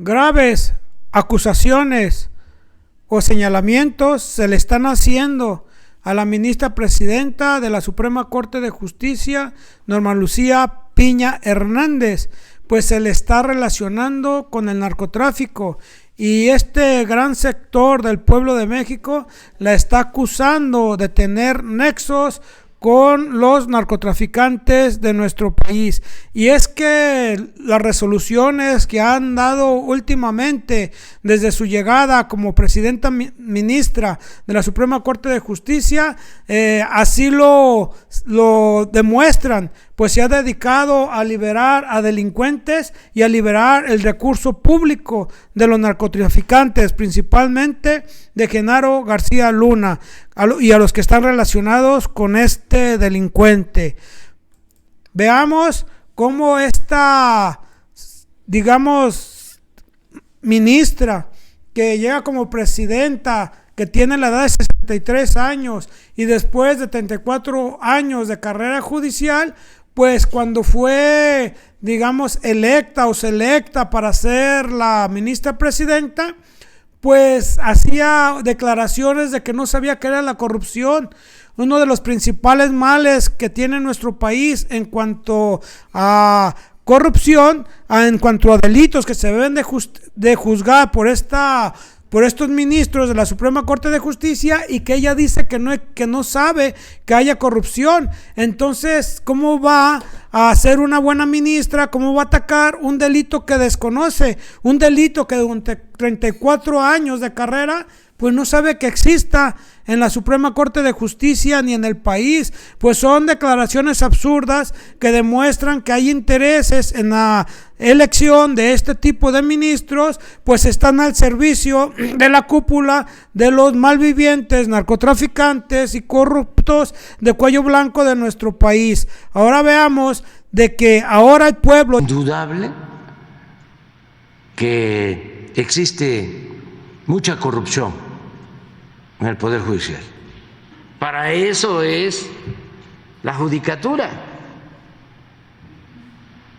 graves acusaciones o señalamientos se le están haciendo a la ministra presidenta de la Suprema Corte de Justicia, Norma Lucía Piña Hernández, pues se le está relacionando con el narcotráfico, y este gran sector del pueblo de México la está acusando de tener nexos con los narcotraficantes de nuestro país. Y es que las resoluciones que han dado últimamente desde su llegada como presidenta ministra de la Suprema Corte de Justicia así lo demuestran, pues se ha dedicado a liberar a delincuentes y a liberar el recurso público de los narcotraficantes, principalmente de Genaro García Luna y a los que están relacionados con este delincuente. Veamos cómo esta, ministra que llega como presidenta, que tiene la edad de 63 años y después de 34 años de carrera judicial, pues cuando fue, electa o selecta para ser la ministra presidenta, pues hacía declaraciones de que no sabía qué era la corrupción. Uno de los principales males que tiene nuestro país en cuanto a corrupción, en cuanto a delitos que se deben de juzgar por estos ministros de la Suprema Corte de Justicia, y que ella dice que no sabe que haya corrupción. Entonces, ¿cómo va a ser una buena ministra? ¿Cómo va a atacar un delito que desconoce? Un delito que durante 34 años de carrera pues no sabe que exista en la Suprema Corte de Justicia ni en el país. Pues son declaraciones absurdas que demuestran que hay intereses en la elección de este tipo de ministros, pues están al servicio de la cúpula de los malvivientes, narcotraficantes y corruptos de cuello blanco de nuestro país. Ahora veamos de que ahora el pueblo... Indudable que existe mucha corrupción en el Poder Judicial. Para eso es la judicatura.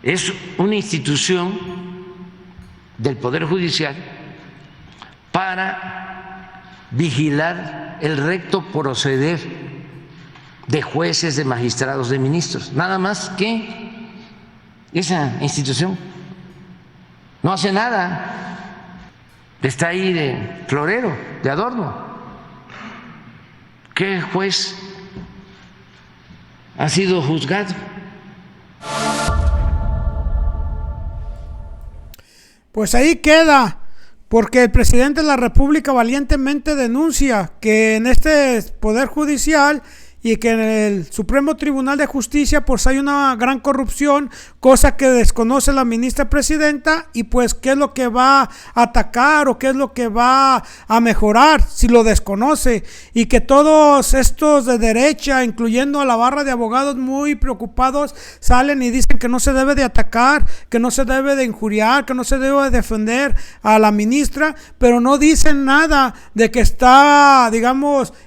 Es una institución del Poder Judicial para vigilar el recto proceder de jueces, de magistrados, de ministros. Nada más que esa institución no hace nada, está ahí de florero, de adorno. ¿Qué juez ha sido juzgado? Pues ahí queda, porque el presidente de la República valientemente denuncia que en este Poder Judicial y que en el Supremo Tribunal de Justicia pues hay una gran corrupción, cosa que desconoce la ministra presidenta, y pues qué es lo que va a atacar o qué es lo que va a mejorar si lo desconoce, y que todos estos de derecha, incluyendo a la barra de abogados muy preocupados, salen y dicen que no se debe de atacar, que no se debe de injuriar, que no se debe de defender a la ministra, pero no dicen nada de que está,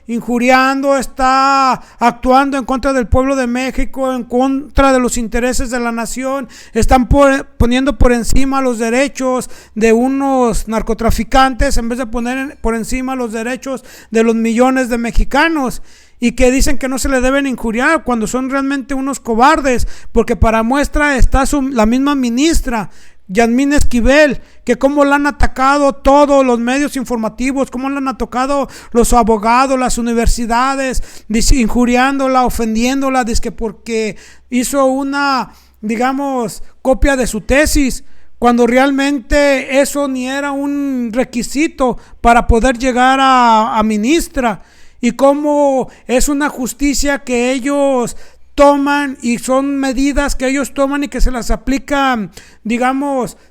injuriando, está actuando en contra del pueblo de México, en contra de los intereses de la nación. Están poniendo por encima los derechos de unos narcotraficantes en vez de poner por encima los derechos de los millones de mexicanos, y que dicen que no se le deben injuriar cuando son realmente unos cobardes, porque para muestra está la misma ministra Yasmín Esquivel, que cómo la han atacado todos los medios informativos, cómo la han atacado los abogados, las universidades, injuriándola, ofendiéndola, dizque porque hizo una, copia de su tesis, cuando realmente eso ni era un requisito para poder llegar a ministra. Y cómo es una justicia que ellos toman, y son medidas que ellos toman y que se las aplican,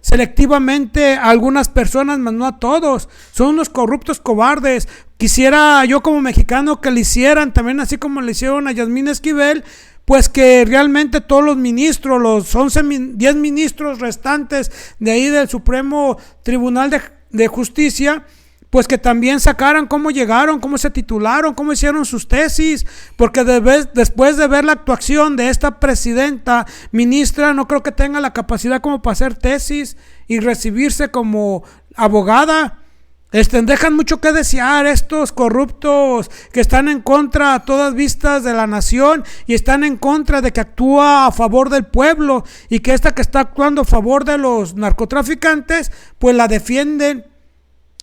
selectivamente a algunas personas, mas no a todos. Son unos corruptos cobardes. Quisiera yo como mexicano que le hicieran también así como le hicieron a Yasmín Esquivel, pues que realmente todos los ministros, los 10 ministros restantes de ahí del Supremo Tribunal de Justicia, pues que también sacaran cómo llegaron, cómo se titularon, cómo hicieron sus tesis, porque después de ver la actuación de esta presidenta, ministra, no creo que tenga la capacidad como para hacer tesis, y recibirse como abogada. Dejan mucho que desear estos corruptos que están en contra a todas vistas de la nación y están en contra de que actúa a favor del pueblo, y que esta que está actuando a favor de los narcotraficantes pues la defienden.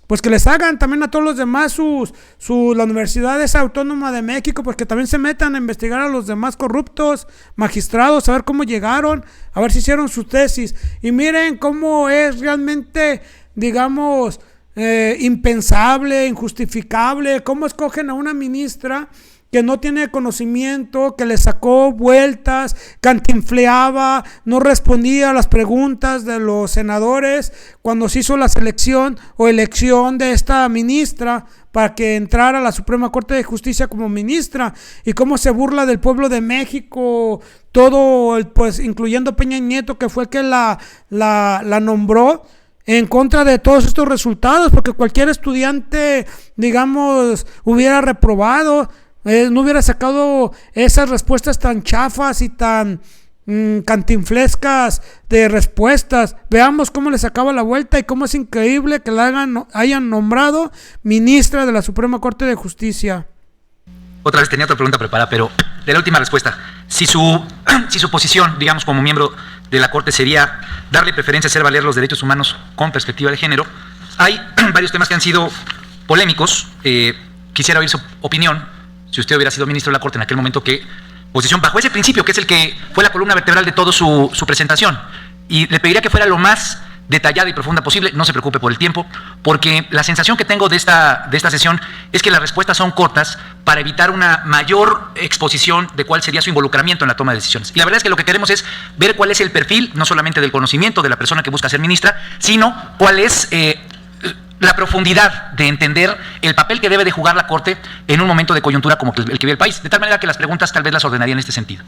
Pues que les hagan también a todos los demás la Universidad Autónoma de México, pues que también se metan a investigar a los demás corruptos magistrados, a ver cómo llegaron, a ver si hicieron su tesis. Y miren cómo es realmente, digamos, impensable, injustificable, cómo escogen a una ministra que no tiene conocimiento, que le sacó vueltas, cantinfleaba, no respondía a las preguntas de los senadores cuando se hizo la selección o elección de esta ministra para que entrara a la Suprema Corte de Justicia como ministra, y cómo se burla del pueblo de México, todo, pues incluyendo Peña Nieto, que fue el que la nombró, en contra de todos estos resultados, porque cualquier estudiante, digamos, hubiera reprobado, no hubiera sacado esas respuestas tan chafas y tan cantinflescas de respuestas. Veamos cómo le sacaba la vuelta y cómo es increíble que la hayan nombrado ministra de la Suprema Corte de Justicia. Otra vez tenía otra pregunta preparada, pero de la última respuesta, si su posición, digamos, como miembro de la Corte sería darle preferencia a hacer valer los derechos humanos con perspectiva de género, hay varios temas que han sido polémicos. Quisiera oír su opinión, si usted hubiera sido ministro de la Corte en aquel momento, qué posición bajo ese principio, que es el que fue la columna vertebral de toda su presentación, y le pediría que fuera lo más detallada y profunda posible. No se preocupe por el tiempo, porque la sensación que tengo de esta sesión es que las respuestas son cortas para evitar una mayor exposición de cuál sería su involucramiento en la toma de decisiones. Y la verdad es que lo que queremos es ver cuál es el perfil, no solamente del conocimiento de la persona que busca ser ministra, sino cuál es la profundidad de entender el papel que debe de jugar la Corte en un momento de coyuntura como el que vive el país, de tal manera que las preguntas tal vez las ordenaría en este sentido.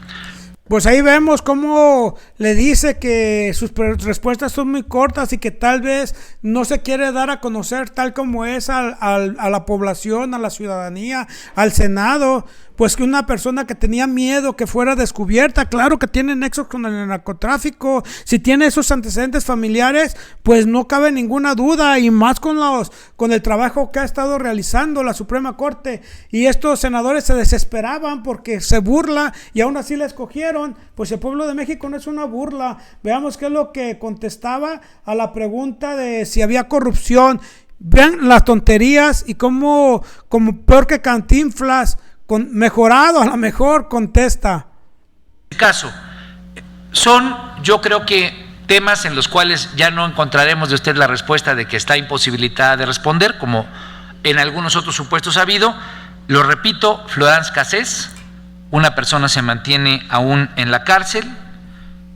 Pues ahí vemos cómo le dice que sus respuestas son muy cortas y que tal vez no se quiere dar a conocer tal como es a la población, a la ciudadanía, al Senado. Pues que una persona que tenía miedo que fuera descubierta, claro que tiene nexos con el narcotráfico, si tiene esos antecedentes familiares, pues no cabe ninguna duda, y más con el trabajo que ha estado realizando la Suprema Corte. Y estos senadores se desesperaban porque se burla y aún así la escogieron. Pues el pueblo de México no es una burla. Veamos qué es lo que contestaba a la pregunta de si había corrupción. Vean las tonterías y como peor que Cantinflas, mejorado a lo mejor contesta. En caso, son, yo creo que temas en los cuales ya no encontraremos de usted la respuesta de que está imposibilitada de responder, como en algunos otros supuestos ha habido. Lo repito, Florence Cassés, una persona se mantiene aún en la cárcel.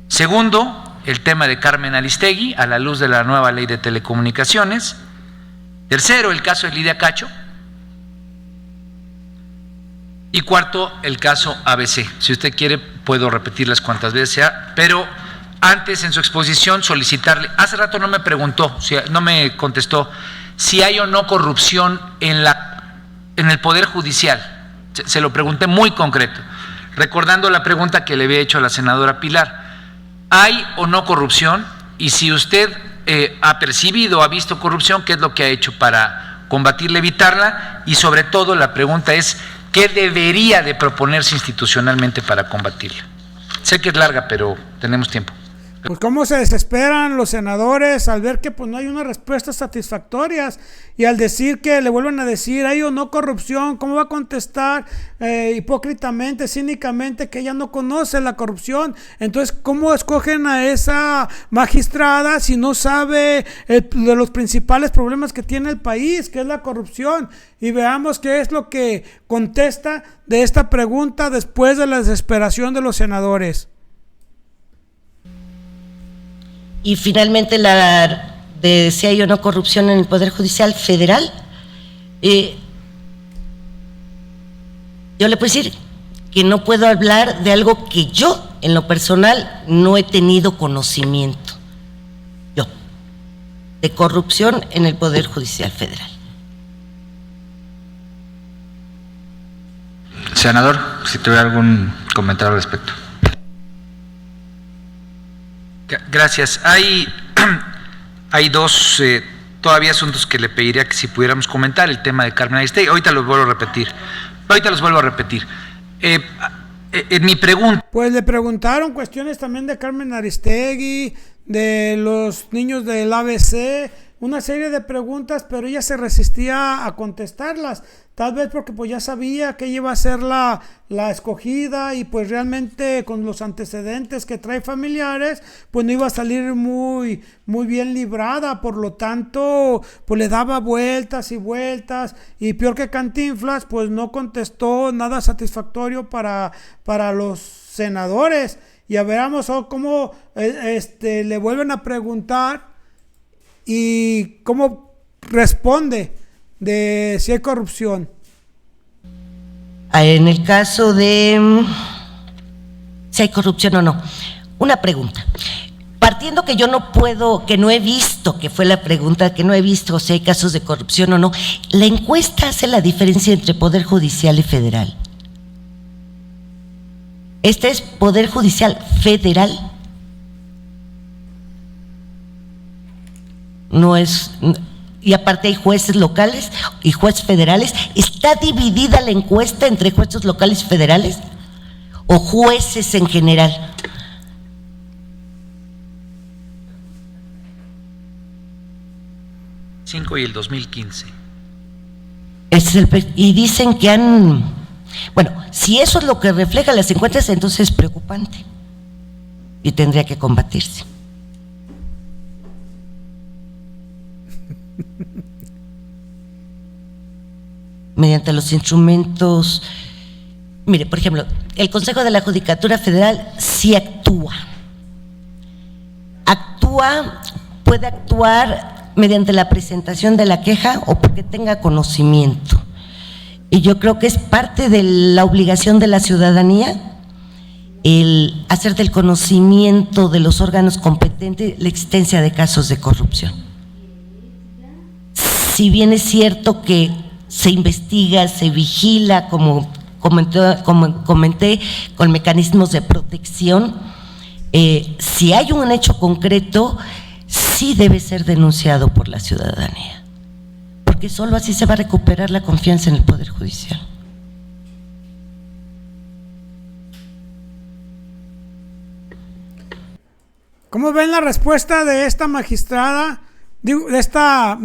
Segundo, el tema de Carmen Aristegui a la luz de la nueva ley de telecomunicaciones. Tercero, el caso de Lidia Cacho. Y cuarto, el caso ABC. Si usted quiere, puedo repetirlas cuantas veces sea, pero antes en su exposición solicitarle, hace rato no me preguntó, no me contestó, si hay o no corrupción en el Poder Judicial. Se lo pregunté muy concreto, recordando la pregunta que le había hecho a la senadora Pilar. ¿Hay o no corrupción? Y si usted ha percibido, ha visto corrupción, ¿qué es lo que ha hecho para combatirla, evitarla? Y sobre todo la pregunta es, ¿qué debería de proponerse institucionalmente para combatirla? Sé que es larga, pero tenemos tiempo. Pues cómo se desesperan los senadores al ver que pues no hay unas respuestas satisfactorias, y al decir que le vuelven a decir hay o no corrupción, ¿cómo va a contestar hipócritamente, cínicamente, que ella no conoce la corrupción? Entonces, ¿cómo escogen a esa magistrada si no sabe de los principales problemas que tiene el país, que es la corrupción? Y veamos qué es lo que contesta de esta pregunta después de la desesperación de los senadores. Y finalmente la de si hay o no corrupción en el Poder Judicial Federal, yo le puedo decir que no puedo hablar de algo que yo en lo personal no he tenido conocimiento, de corrupción en el Poder Judicial Federal. Senador, si tuviera algún comentario al respecto. Gracias. Hay hay dos todavía asuntos que le pediría que si pudiéramos comentar, el tema de Carmen Aristegui. Ahorita los vuelvo a repetir. En mi pregunta... Pues le preguntaron cuestiones también de Carmen Aristegui, de los niños del ABC, una serie de preguntas, pero ella se resistía a contestarlas, tal vez porque pues ya sabía que ella iba a ser la escogida y pues realmente con los antecedentes que trae familiares, pues no iba a salir muy bien librada, por lo tanto pues le daba vueltas y vueltas y peor que Cantinflas, pues no contestó nada satisfactorio para los senadores. Y a veamos cómo le vuelven a preguntar y cómo responde de si hay corrupción. En el caso de si hay corrupción o no, una pregunta. Partiendo que yo no puedo, que no he visto, que fue la pregunta, que no he visto si hay casos de corrupción o no, ¿la encuesta hace la diferencia entre Poder Judicial y Federal? Este es Poder Judicial Federal. No es, y aparte hay jueces locales y jueces federales. ¿Está dividida la encuesta entre jueces locales y federales? ¿O jueces en general? Y el 2015. Y dicen que han... Bueno, si eso es lo que refleja las encuestas, entonces es preocupante y tendría que combatirse. Mediante los instrumentos. Mire, por ejemplo, el Consejo de la Judicatura Federal sí puede actuar mediante la presentación de la queja o porque tenga conocimiento. Y yo creo que es parte de la obligación de la ciudadanía el hacer del conocimiento de los órganos competentes la existencia de casos de corrupción. Si bien es cierto que se investiga, se vigila, como comenté, con mecanismos de protección, si hay un hecho concreto, sí debe ser denunciado por la ciudadanía, porque solo así se va a recuperar la confianza en el Poder Judicial. ¿Cómo ven la respuesta de esta magistrada, de esta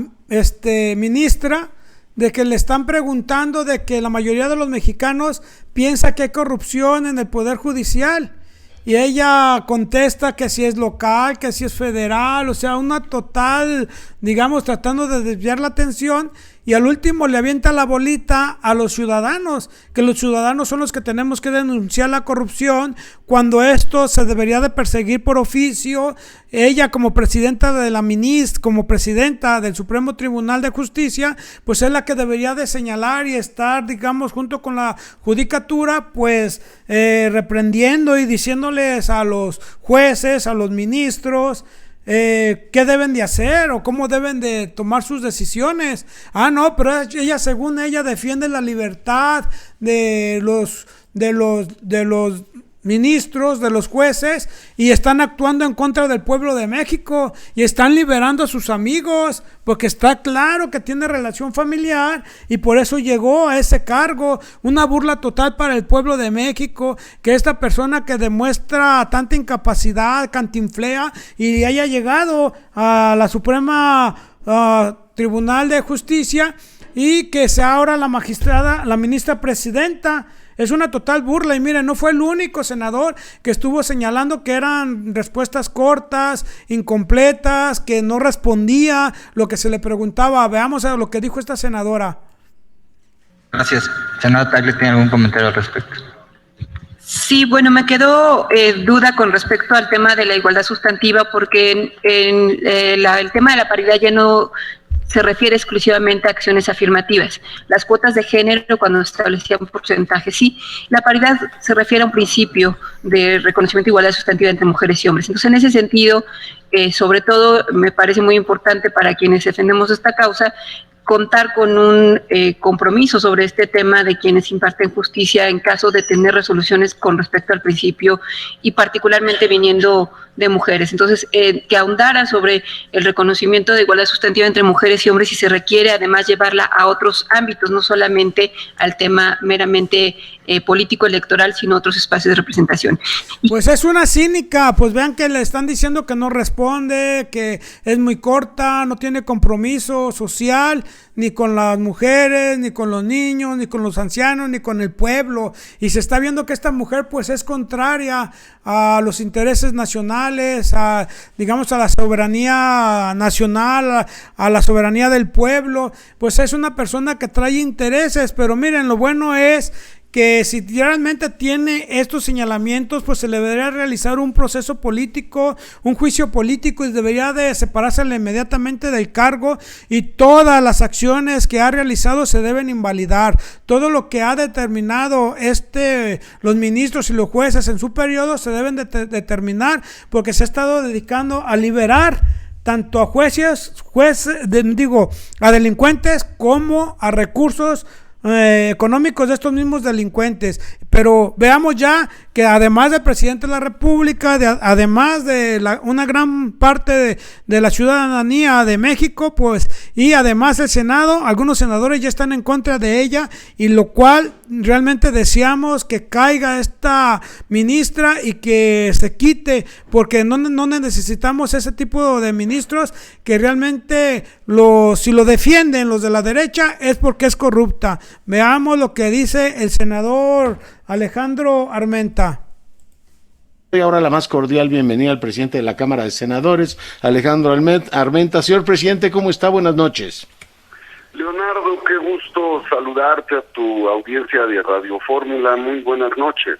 ministra, de que le están preguntando de que la mayoría de los mexicanos piensa que hay corrupción en el Poder Judicial? Y ella contesta que si es local, que si es federal, o sea, una total, digamos, tratando de desviar la atención, y al último le avienta la bolita a los ciudadanos, que los ciudadanos son los que tenemos que denunciar la corrupción, cuando esto se debería de perseguir por oficio. Ella como presidenta de la MINIST, como presidenta del Supremo Tribunal de Justicia, pues es la que debería de señalar y estar, digamos, junto con la judicatura, pues reprendiendo y diciéndoles a los jueces, a los ministros, qué deben de hacer o cómo deben de tomar sus decisiones. No, pero ella, según ella, defiende la libertad de los ministros, de los jueces, y están actuando en contra del pueblo de México y están liberando a sus amigos, porque está claro que tiene relación familiar y por eso llegó a ese cargo. Una burla total para el pueblo de México que esta persona que demuestra tanta incapacidad, cantinflea, y haya llegado a la Suprema Tribunal de Justicia y que sea ahora la magistrada, la ministra presidenta. Es una total burla. Y miren, no fue el único senador que estuvo señalando que eran respuestas cortas, incompletas, que no respondía lo que se le preguntaba. Veamos a lo que dijo esta senadora. Gracias. Senadora Tagle, ¿tiene algún comentario al respecto? Sí, bueno, me quedó duda con respecto al tema de la igualdad sustantiva, porque el tema de la paridad ya no se refiere exclusivamente a acciones afirmativas. Las cuotas de género, cuando establecía un porcentaje, sí. La paridad se refiere a un principio de reconocimiento de igualdad sustantiva entre mujeres y hombres. Entonces, en ese sentido, sobre todo, me parece muy importante para quienes defendemos esta causa, contar con un compromiso sobre este tema de quienes imparten justicia en caso de tener resoluciones con respecto al principio y particularmente viniendo de mujeres. Entonces, que ahondara sobre el reconocimiento de igualdad sustantiva entre mujeres y hombres y se requiere además llevarla a otros ámbitos, no solamente al tema meramente político electoral, sino otros espacios de representación. Pues es una cínica, pues vean que le están diciendo que no responde, que es muy corta, no tiene compromiso social, ni con las mujeres, ni con los niños, ni con los ancianos, ni con el pueblo, y se está viendo que esta mujer pues es contraria a los intereses nacionales, digamos a la soberanía nacional, a la soberanía del pueblo, pues es una persona que trae intereses, pero miren, lo bueno es que si realmente tiene estos señalamientos, pues se le debería realizar un proceso político, un juicio político y debería de separársele inmediatamente del cargo y todas las acciones que ha realizado se deben invalidar. Todo lo que ha determinado los ministros y los jueces en su periodo se deben determinar porque se ha estado dedicando a liberar tanto a a delincuentes como a recursos económicos de estos mismos delincuentes. Pero veamos ya que además del presidente de la República, además de una gran parte de la ciudadanía de México, pues, y además el Senado, algunos senadores ya están en contra de ella, y lo cual realmente deseamos que caiga esta ministra y que se quite, porque no necesitamos ese tipo de ministros que realmente si lo defienden los de la derecha es porque es corrupta. Veamos lo que dice el senador Alejandro Armenta. Y ahora la más cordial bienvenida al presidente de la Cámara de Senadores, Alejandro Armenta. Señor presidente, ¿cómo está? Buenas noches. Leonardo, qué gusto saludarte, a tu audiencia de Radio Fórmula. Muy buenas noches.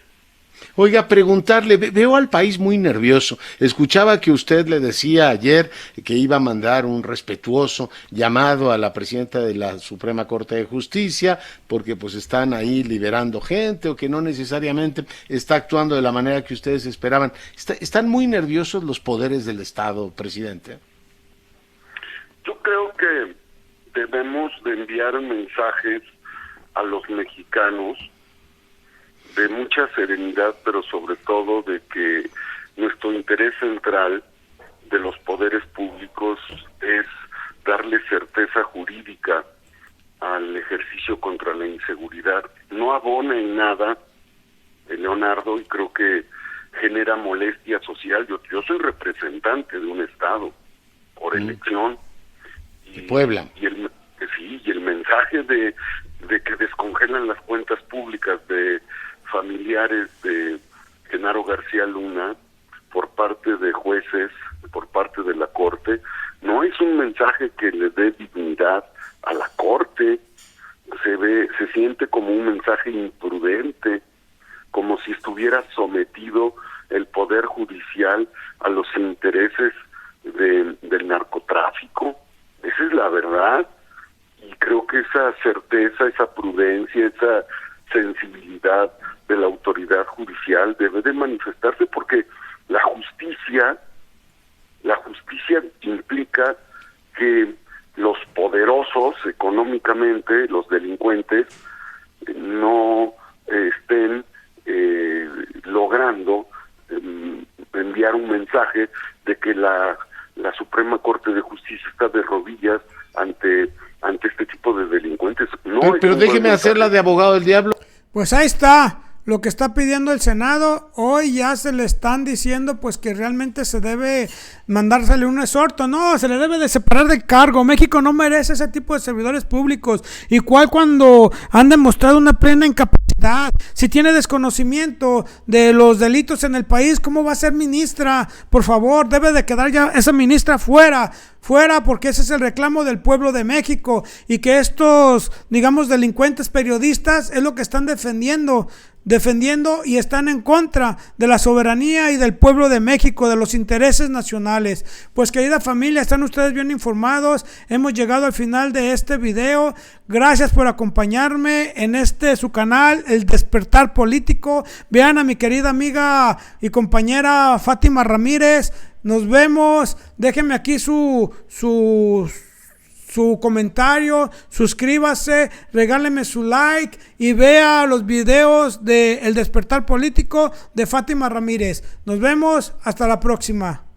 Oiga, preguntarle, veo al país muy nervioso. Escuchaba que usted le decía ayer que iba a mandar un respetuoso llamado a la presidenta de la Suprema Corte de Justicia, porque pues están ahí liberando gente o que no necesariamente está actuando de la manera que ustedes esperaban. ¿Están muy nerviosos los poderes del Estado, presidente? Yo creo que debemos de enviar mensajes a los mexicanos de mucha serenidad, pero sobre todo de que nuestro interés central de los poderes públicos es darle certeza jurídica al ejercicio contra la inseguridad. No abona en nada, Leonardo, y creo que genera molestia social. Yo soy representante de un estado por elección. Y Puebla. Y el mensaje de que descongelan las cuentas públicas de familiares de Genaro García Luna por parte de jueces, por parte de la Corte, no es un mensaje que le dé dignidad a la Corte. Se siente como un mensaje imprudente, como si estuviera sometido el Poder Judicial a los intereses del narcotráfico. Esa es la verdad, y creo que esa certeza, esa prudencia, esa sensibilidad de la autoridad judicial debe de manifestarse, porque la justicia implica que los poderosos económicamente, los delincuentes, no estén logrando enviar un mensaje de que la Suprema Corte de Justicia está de rodillas ante este tipo de delincuentes. Pero déjeme hacerla de abogado del diablo. Pues ahí está lo que está pidiendo el Senado. Hoy ya se le están diciendo pues que realmente se debe mandársele un exhorto. No, se le debe de separar del cargo. México no merece ese tipo de servidores públicos. Igual cuando han demostrado una plena incapacidad. Si tiene desconocimiento de los delitos en el país, ¿cómo va a ser ministra? Por favor, debe de quedar ya esa ministra fuera, porque ese es el reclamo del pueblo de México, y que estos, digamos, delincuentes periodistas es lo que están defendiendo y están en contra de la soberanía y del pueblo de México, de los intereses nacionales. Pues querida familia, están ustedes bien informados. Hemos llegado al final de este video. Gracias por acompañarme en su canal, El Despertar Político. Vean a mi querida amiga y compañera Fátima Ramírez. Nos vemos. Déjenme aquí su su comentario, suscríbase, regáleme su like y vea los videos de El Despertar Político de Fátima Ramírez. Nos vemos, hasta la próxima.